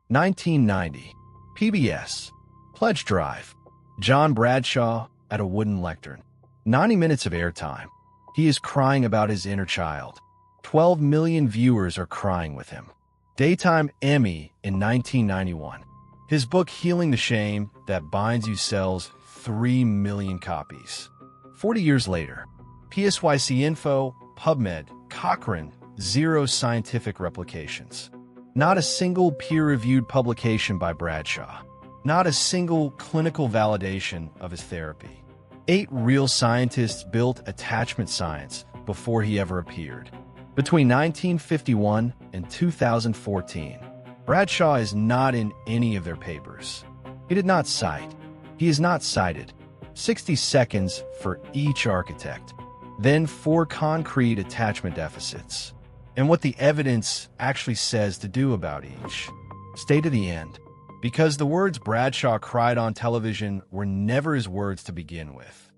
1990. PBS. Pledge Drive. John Bradshaw at a wooden lectern. 90 minutes of airtime. He is crying about his inner child. 12 million viewers are crying with him. Daytime Emmy in 1991. His book Healing the Shame That Binds You sells 3 million copies. 40 years later. PSYC Info, PubMed, Cochrane, 0 scientific replications. Not a single peer-reviewed publication by Bradshaw. Not a single clinical validation of his therapy. 8 real scientists built attachment science before he ever appeared. Between 1951 and 2014, Bradshaw is not in any of their papers. He did not cite. He is not cited. 60 seconds for each architect. Then 4 concrete attachment deficits. And what the evidence actually says to do about each. Stay to the end. Because the words Bradshaw cried on television were never his words to begin with.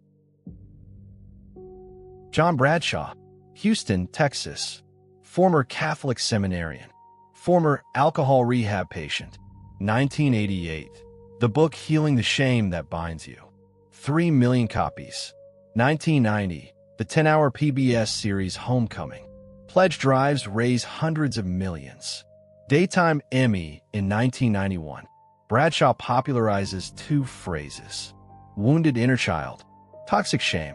John Bradshaw, Houston, Texas. Former Catholic seminarian. Former alcohol rehab patient. 1988. The book Healing the Shame That Binds You. 3 million copies. 1990. The 10-hour PBS series Homecoming. Pledge drives raise hundreds of millions. Daytime Emmy in 1991. Bradshaw popularizes 2 phrases. Wounded inner child. Toxic shame.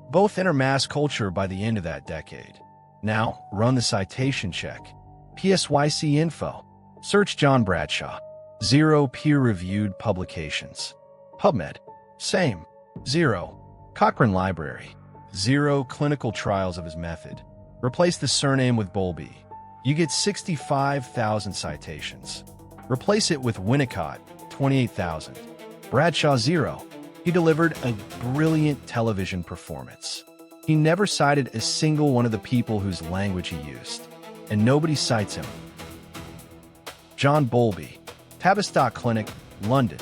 Both enter mass culture by the end of that decade. Now, run the citation check. PSYC Info. Search John Bradshaw. 0 peer-reviewed publications. PubMed. Same. 0. Cochrane Library. 0 clinical trials of his method. Replace the surname with Bowlby. You get 65,000 citations. Replace it with Winnicott, 28,000. Bradshaw 0. He delivered a brilliant television performance. He never cited a single one of the people whose language he used. And nobody cites him. John Bowlby. Tavistock Clinic, London,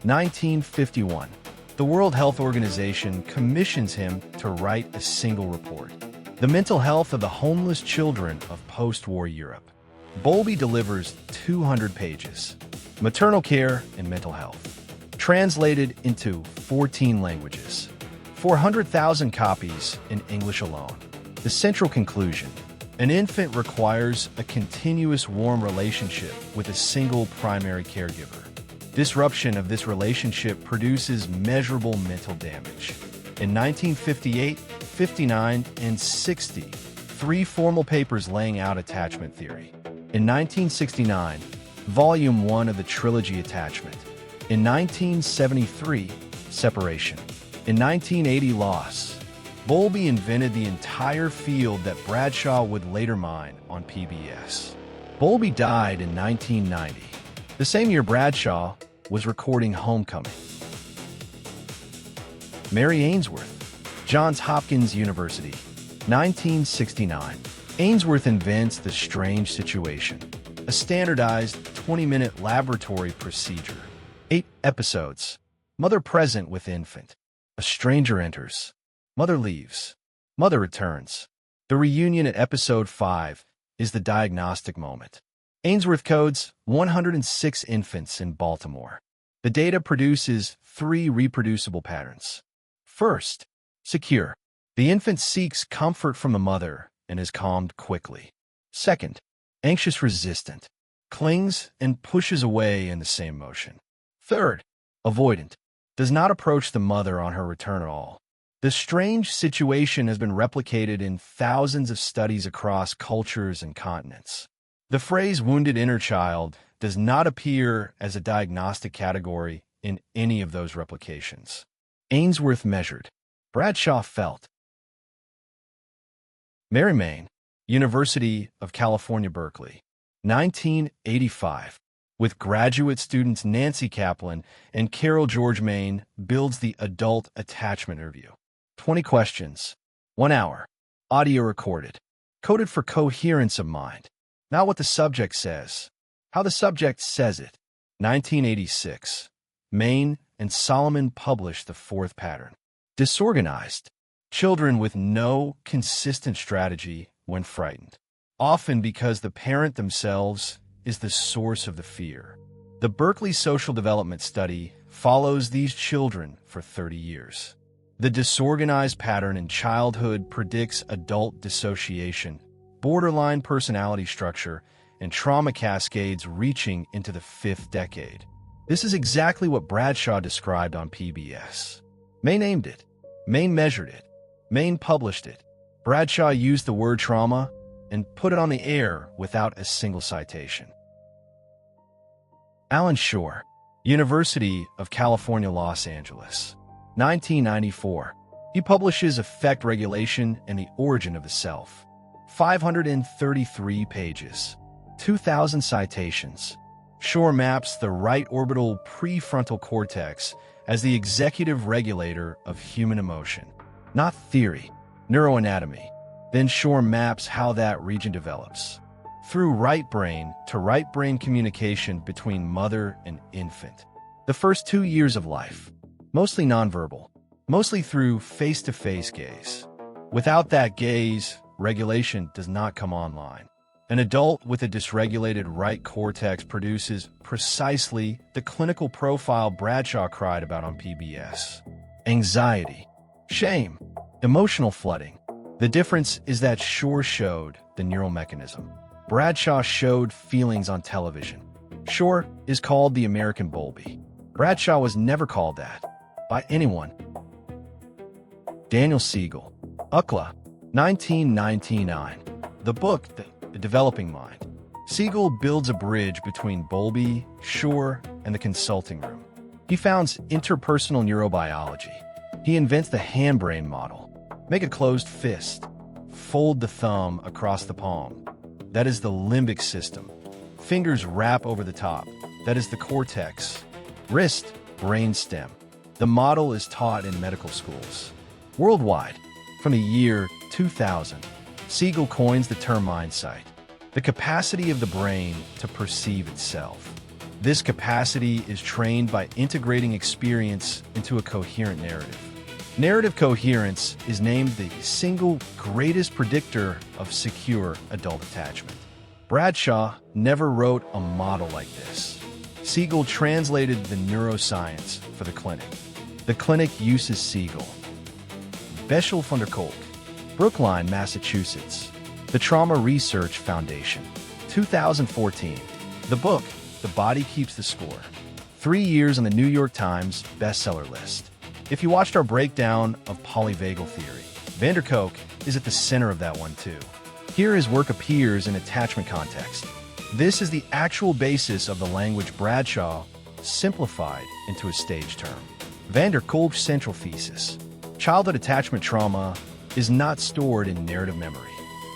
1951. The World Health Organization commissions him to write a single report. The mental health of the homeless children of post-war Europe. Bowlby delivers 200 pages. Maternal care and mental health. Translated into 14 languages. 400,000 copies in English alone. The central conclusion. An infant requires a continuous warm relationship with a single primary caregiver. Disruption of this relationship produces measurable mental damage. In 1958, 59, and 60, 3 formal papers laying out attachment theory. In 1969, Volume 1 of the trilogy Attachment. In 1973, Separation. In 1980, Loss. Bowlby invented the entire field that Bradshaw would later mine on PBS. Bowlby died in 1990, the same year Bradshaw was recording Homecoming. Mary Ainsworth. Johns Hopkins University, 1969. Ainsworth invents the strange situation, a standardized 20-minute laboratory procedure. 8 episodes. Mother present with infant. A stranger enters. Mother leaves. Mother returns. The reunion at episode 5 is the diagnostic moment. Ainsworth codes 106 infants in Baltimore. The data produces 3 reproducible patterns. First, secure. The infant seeks comfort from the mother and is calmed quickly. Second, anxious resistant. Clings and pushes away in the same motion. Third, avoidant. Does not approach the mother on her return at all. The strange situation has been replicated in thousands of studies across cultures and continents. The phrase wounded inner child does not appear as a diagnostic category in any of those replications. Ainsworth measured. Bradshaw felt. Mary Main, University of California, Berkeley, 1985. With graduate students Nancy Kaplan and Carol George Main, builds the Adult Attachment Interview. 20 questions. 1 hour. Audio recorded. Coded for coherence of mind. Not what the subject says. How the subject says it. 1986. Main and Solomon published the 4th pattern. Disorganized. Children with no consistent strategy when frightened. Often because the parent themselves is the source of the fear. The Berkeley Social Development Study follows these children for 30 years. The disorganized pattern in childhood predicts adult dissociation, borderline personality structure, and trauma cascades reaching into the 5th decade. This is exactly what Bradshaw described on PBS. May named it. May measured it. Maine published it. Bradshaw used the word trauma and put it on the air without a single citation. Allan Schore, University of California, Los Angeles, 1994. He publishes Affect Regulation and the Origin of the Self. 533 pages. 2,000 citations. Schore maps the right-orbital prefrontal cortex as the executive regulator of human emotion. Not theory, neuroanatomy. Then Schore maps how that region develops. Through right brain to right brain communication between mother and infant. The first 2 years of life. Mostly nonverbal. Mostly through face-to-face gaze. Without that gaze, regulation does not come online. An adult with a dysregulated right cortex produces precisely the clinical profile Bradshaw cried about on PBS. Anxiety, shame, emotional flooding. The difference is that Schore showed the neural mechanism. Bradshaw showed feelings on television. Schore is called the American Bowlby. Bradshaw was never called that by anyone. Daniel Siegel, UCLA, 1999. The book, The Developing Mind. Siegel builds a bridge between Bowlby, Schore, and the consulting room. He founds interpersonal neurobiology. He invents the hand-brain model. Make a closed fist. Fold the thumb across the palm. That is the limbic system. Fingers wrap over the top. That is the cortex. Wrist, brain stem. The model is taught in medical schools. Worldwide, from the year 2000, Siegel coins the term mindsight, the capacity of the brain to perceive itself. This capacity is trained by integrating experience into a coherent narrative. Narrative coherence is named the single greatest predictor of secure adult attachment. Bradshaw never wrote a model like this. Siegel translated the neuroscience for the clinic. The clinic uses Siegel. Bessel von der Kolk, Brookline, Massachusetts. The Trauma Research Foundation, 2014. The book, The Body Keeps the Score. 3 years on the New York Times bestseller list. If you watched our breakdown of polyvagal theory, van der Kolk is at the center of that one too. Here his work appears in attachment context. This is the actual basis of the language Bradshaw simplified into a stage term. Van der Kolk's central thesis: childhood attachment trauma is not stored in narrative memory.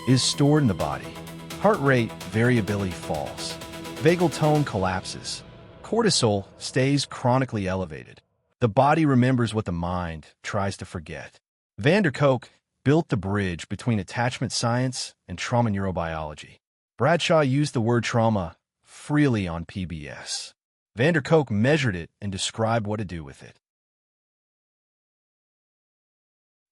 It is stored in the body. Heart rate variability falls. Vagal tone collapses. Cortisol stays chronically elevated. The body remembers what the mind tries to forget. Van der Kolk built the bridge between attachment science and trauma neurobiology. Bradshaw used the word trauma freely on PBS. Van der Kolk measured it and described what to do with it.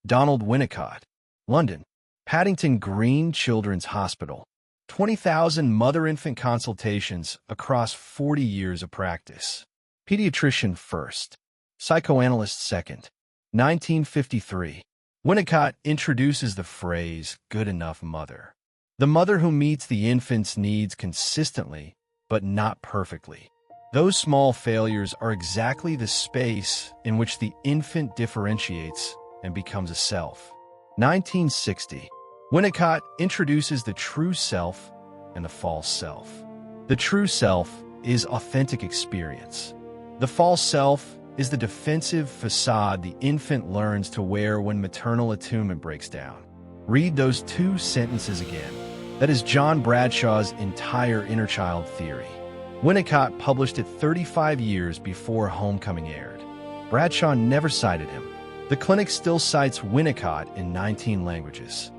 Donald Winnicott, London, Paddington Green Children's Hospital. 20,000 mother-infant consultations across 40 years of practice. Pediatrician first. Psychoanalyst second. 1953. Winnicott introduces the phrase, good enough mother. The mother who meets the infant's needs consistently, but not perfectly. Those small failures are exactly the space in which the infant differentiates and becomes a self. 1960. Winnicott introduces the true self and the false self. The true self is authentic experience. The false self is the defensive facade the infant learns to wear when maternal attunement breaks down. Read those 2 sentences again. That is John Bradshaw's entire inner child theory. Winnicott published it 35 years before Homecoming aired. Bradshaw never cited him. The clinic still cites Winnicott in 19 languages.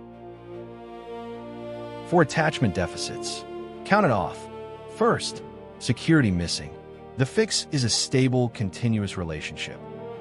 For attachment deficits, count it off. First, security missing. The fix is a stable, continuous relationship.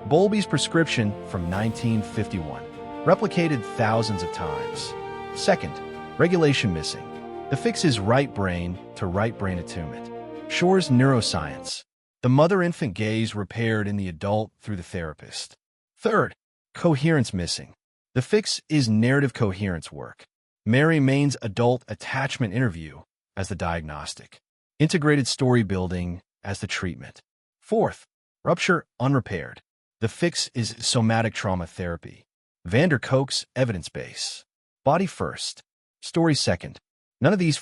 Bowlby's prescription from 1951, replicated thousands of times. Second, regulation missing. The fix is right brain to right brain attunement. Schore's neuroscience. The mother-infant gaze repaired in the adult through the therapist. Third, coherence missing. The fix is narrative coherence work. Mary Main's adult attachment interview as the diagnostic. Integrated story building as the treatment. Fourth, rupture unrepaired. The fix is somatic trauma therapy. Van der Kolk's evidence base. Body first, story second. None of these